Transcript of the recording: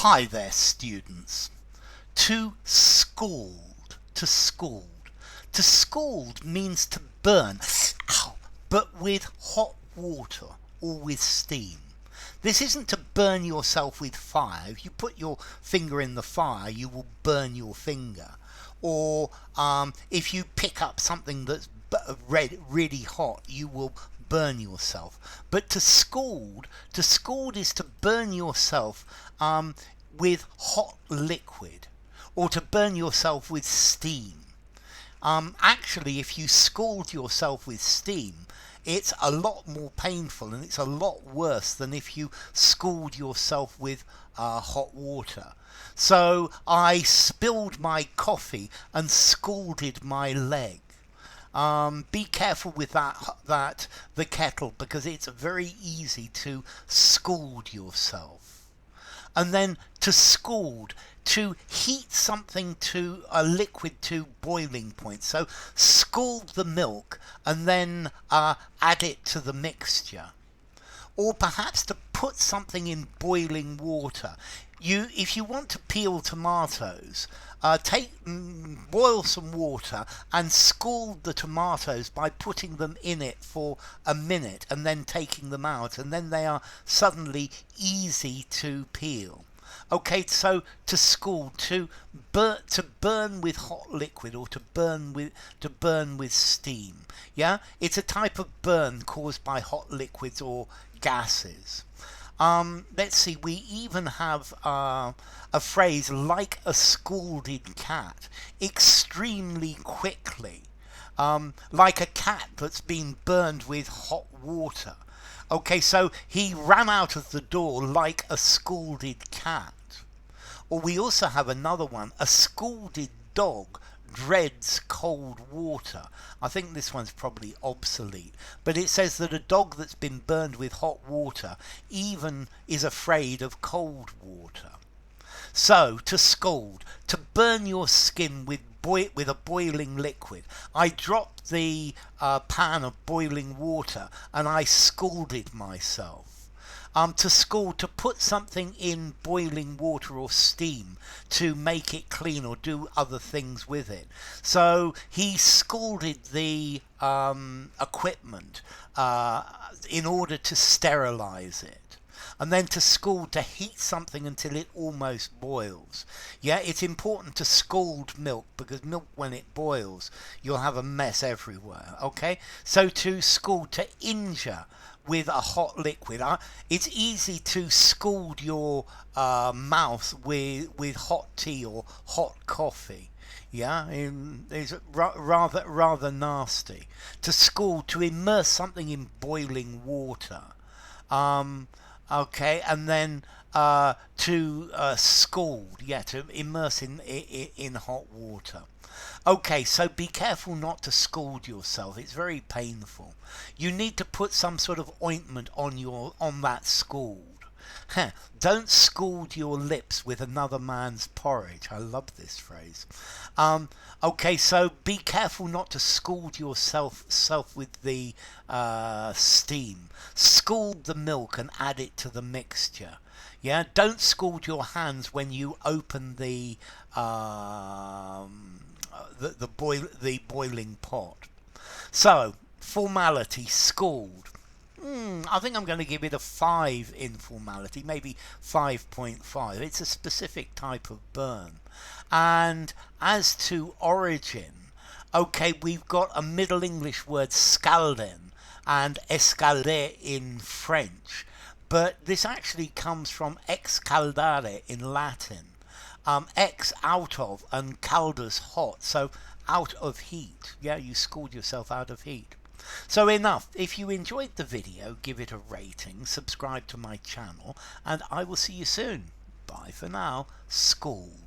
Hi there, students. To scald. To scald. To scald means to burn, but with hot water or with steam. This isn't to burn yourself with fire. If you put your finger in the fire, you will burn your finger. Or if you pick up something that's really hot, you will burn yourself. But to scald is to burn yourself with hot liquid, or to burn yourself with steam. Actually, if you scald yourself with steam, it's a lot more painful and it's a lot worse than if you scald yourself with hot water. So I spilled my coffee and scalded my leg. Be careful with the kettle, because it's very easy to scald yourself. And then to scald, to heat something to a liquid to boiling point. So scald the milk and then add it to the mixture. Or perhaps to put something in boiling water. If you want to peel tomatoes, boil some water and scald the tomatoes by putting them in it for a minute and then taking them out, and then they are suddenly easy to peel. Okay, so to scald, to burn with hot liquid, or to burn with steam. Yeah, it's a type of burn caused by hot liquids or gases. Let's see, we even have a phrase like a scalded cat, extremely quickly, like a cat that's been burned with hot water. Okay, so he ran out of the door like a scalded cat. Or we also have another one, a scalded dog dreads cold water. I think this one's probably obsolete, but it says that a dog that's been burned with hot water even is afraid of cold water. So, to scald, to burn your skin with a boiling liquid. I dropped the pan of boiling water and I scalded myself. To scald, to put something in boiling water or steam to make it clean or do other things with it. So he scalded the equipment in order to sterilize it. And then to scald, to heat something until it almost boils. Yeah, it's important to scald milk, because milk, when it boils, you'll have a mess everywhere. Okay, so to scald, to injure with a hot liquid. It's easy to scald your mouth with hot tea or hot coffee. Yeah, it's rather nasty. To scald, to immerse something in boiling water. Okay, and then to scald, yeah, to immerse in hot water. Okay, so be careful not to scald yourself. It's very painful. You need to put some sort of ointment on that scald. Don't scald your lips with another man's porridge. I love this phrase. Okay, so be careful not to scald yourself with the steam. Scald the milk and add it to the mixture. Yeah, don't scald your hands when you open the boiling pot. So, formality, scald. I think I'm going to give it a 5 in formality, maybe 5.5. It's a specific type of burn. And as to origin, okay, we've got a Middle English word scalding and escalder in French, but this actually comes from excaldare in Latin. Ex, out of, and caldus, hot, so out of heat. Yeah, you scald yourself out of heat. So enough. If you enjoyed the video, give it a rating, subscribe to my channel, and I will see you soon. Bye for now. Scald.